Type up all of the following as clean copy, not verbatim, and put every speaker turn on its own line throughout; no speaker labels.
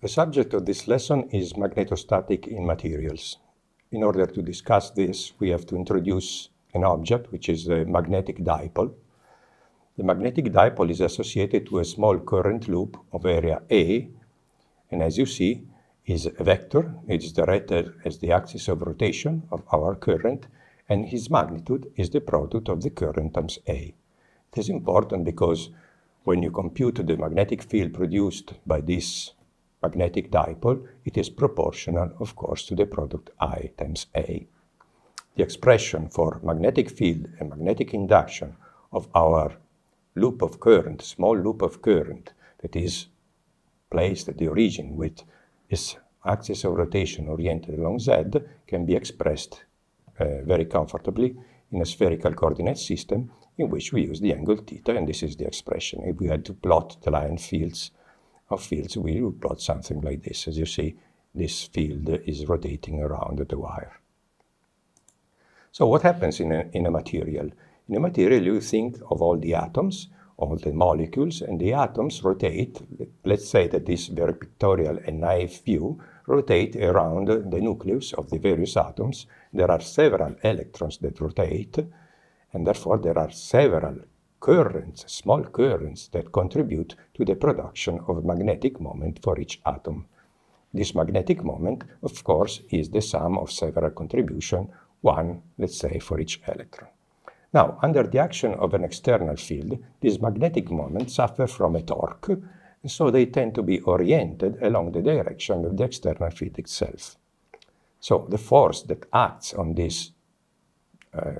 The subject of this lesson is magnetostatic in materials. In order to discuss this, we have to introduce an object, which is a magnetic dipole. The magnetic dipole is associated to a small current loop of area A, and as you see, is a vector. It is directed as the axis of rotation of our current, and his magnitude is the product of the current times A. It is important because when you compute the magnetic field produced by this magnetic dipole, it is proportional, of course, to the product I times A. The expression for magnetic field and magnetic induction of our loop of current, small loop of current, that is placed at the origin with its axis of rotation oriented along Z, can be expressed very comfortably in a spherical coordinate system in which we use the angle theta, and this is the expression. If we had to plot the line fields, we would plot something like this. As you see, this field is rotating around the wire. So what happens in a material? In a material, you think of all the atoms, all the molecules, and the atoms rotate. Let's say that this very pictorial and naive view rotate around the nucleus of the various atoms. There are several electrons that rotate, and therefore there are several currents, small currents, that contribute to the production of a magnetic moment for each atom. This magnetic moment, of course, is the sum of several contributions, one, let's say, for each electron. Now, under the action of an external field, these magnetic moments suffer from a torque, and so they tend to be oriented along the direction of the external field itself. So the force that acts on these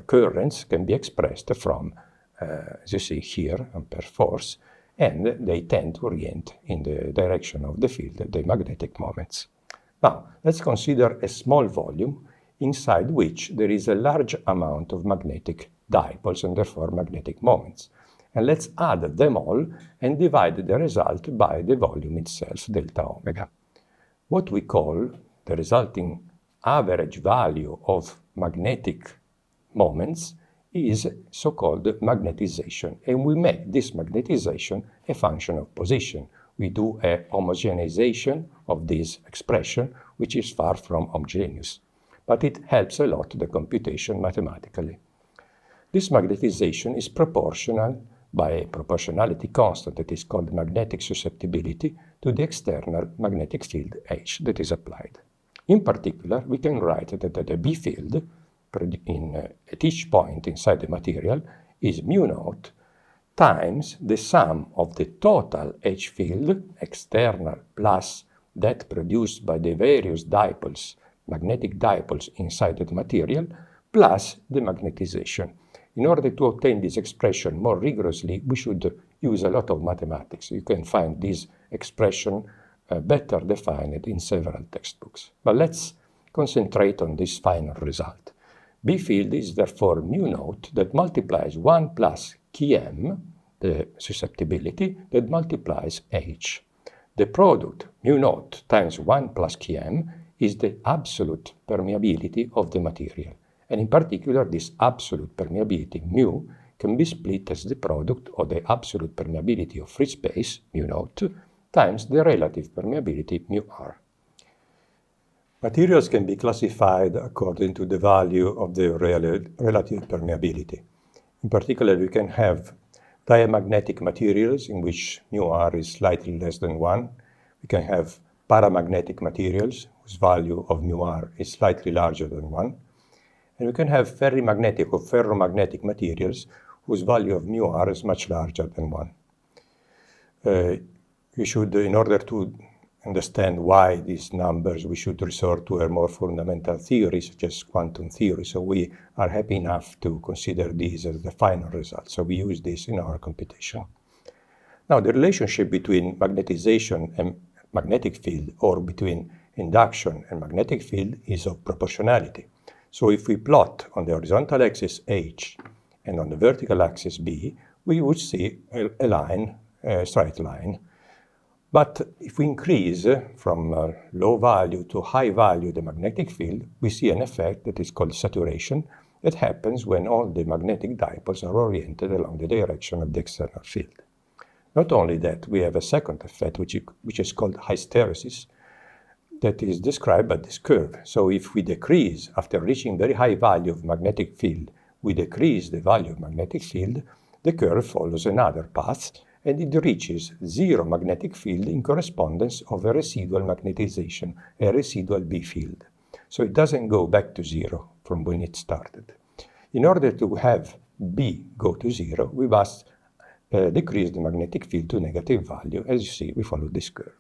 currents can be expressed from, as you see here, ampere force, and they tend to orient in the direction of the field, the magnetic moments. Now, let's consider a small volume inside which there is a large amount of magnetic dipoles and therefore magnetic moments. And let's add them all and divide the result by the volume itself, delta omega. What we call the resulting average value of magnetic moments is so-called magnetization, and we make this magnetization a function of position. We do a homogenization of this expression, which is far from homogeneous, but it helps a lot the computation mathematically. This magnetization is proportional by a proportionality constant that is called magnetic susceptibility to the external magnetic field H that is applied. In particular, we can write that the B field at each point inside the material is mu naught times the sum of the total H field, external plus that produced by the various dipoles, magnetic dipoles inside the material, plus the magnetization. In order to obtain this expression more rigorously, we should use a lot of mathematics. You can find this expression better defined in several textbooks. But let's concentrate on this final result. B field is therefore mu naught that multiplies 1 plus Km, the susceptibility, that multiplies H. The product, mu naught times 1 plus Km, is the absolute permeability of the material. And in particular, this absolute permeability, mu, can be split as the product of the absolute permeability of free space, mu naught, times the relative permeability, mu r. Materials can be classified according to the value of the relative permeability. In particular, we can have diamagnetic materials in which mu r is slightly less than 1. We can have paramagnetic materials whose value of mu r is slightly larger than 1. And we can have ferrimagnetic or ferromagnetic materials whose value of mu r is much larger than 1. We should, in order to understand why these numbers, we should resort to a more fundamental theory, such as quantum theory. So we are happy enough to consider these as the final result. So we use this in our computation. Now, the relationship between magnetization and magnetic field, or between induction and magnetic field, is of proportionality. So if we plot on the horizontal axis H and on the vertical axis B, we would see a line, a straight line. But if we increase from low value to high value the magnetic field, we see an effect that is called saturation that happens when all the magnetic dipoles are oriented along the direction of the external field. Not only that, we have a second effect, which is called hysteresis, that is described by this curve. So if we decrease, after reaching very high value of magnetic field, we decrease the value of magnetic field, the curve follows another path, and it reaches zero magnetic field in correspondence of a residual magnetization, a residual B field. So it doesn't go back to zero from when it started. In order to have B go to zero, we must decrease the magnetic field to negative value. As you see, we follow this curve.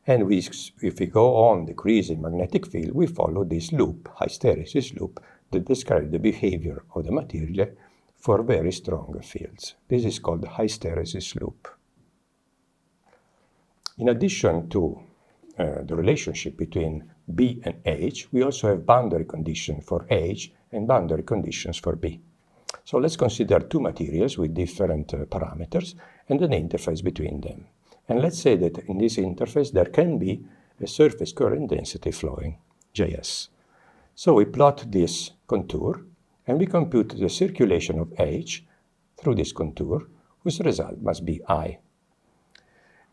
And if we go on decreasing magnetic field, we follow this loop, hysteresis loop, that describes the behavior of the material for very strong fields. This is called the hysteresis loop. In addition to the relationship between B and H, we also have boundary conditions for H and boundary conditions for B. So let's consider two materials with different parameters and an interface between them. And let's say that in this interface there can be a surface current density flowing, Js. So we plot this contour and we compute the circulation of H through this contour, whose result must be I.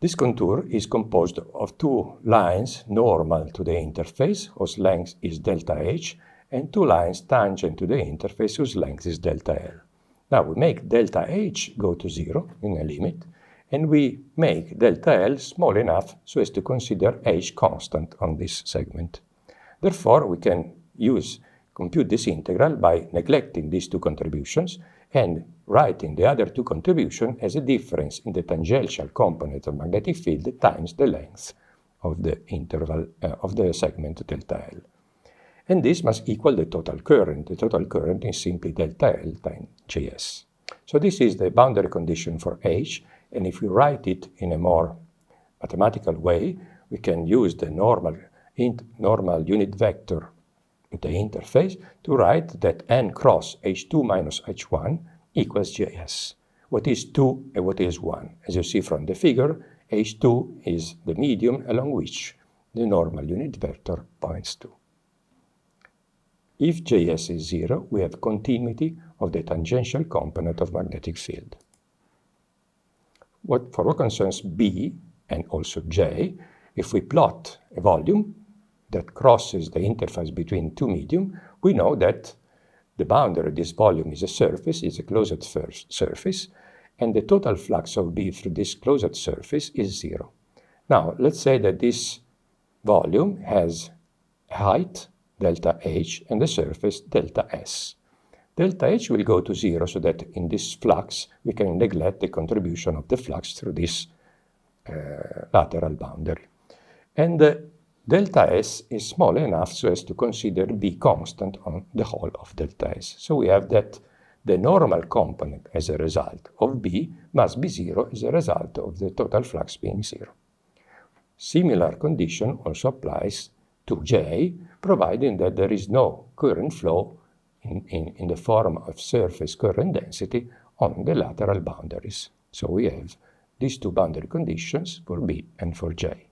This contour is composed of two lines normal to the interface, whose length is delta H, and two lines tangent to the interface, whose length is delta L. Now we make delta H go to zero in a limit, and we make delta L small enough so as to consider H constant on this segment. Therefore, we can compute this integral by neglecting these two contributions and writing the other two contributions as a difference in the tangential component of magnetic field times the length of the interval of the segment delta L. And this must equal the total current. The total current is simply delta L times Js. So this is the boundary condition for H, and if we write it in a more mathematical way, we can use the normal unit vector with the interface to write that n cross H2 minus H1 equals Js. What is 2 and what is 1? As you see from the figure, H2 is the medium along which the normal unit vector points to. If Js is 0, we have continuity of the tangential component of magnetic field. For what concerns B and also J, if we plot a volume that crosses the interface between two medium, we know that the boundary of this volume is a surface, is a closed surface, and the total flux of B through this closed surface is 0. Now, let's say that this volume has height delta H and the surface delta S. Delta H will go to 0 so that in this flux we can neglect the contribution of the flux through this lateral boundary. And delta S is small enough so as to consider B constant on the whole of delta S. So we have that the normal component as a result of B must be 0 as a result of the total flux being 0. Similar condition also applies to J, providing that there is no current flow in the form of surface current density on the lateral boundaries. So we have these two boundary conditions for B and for J.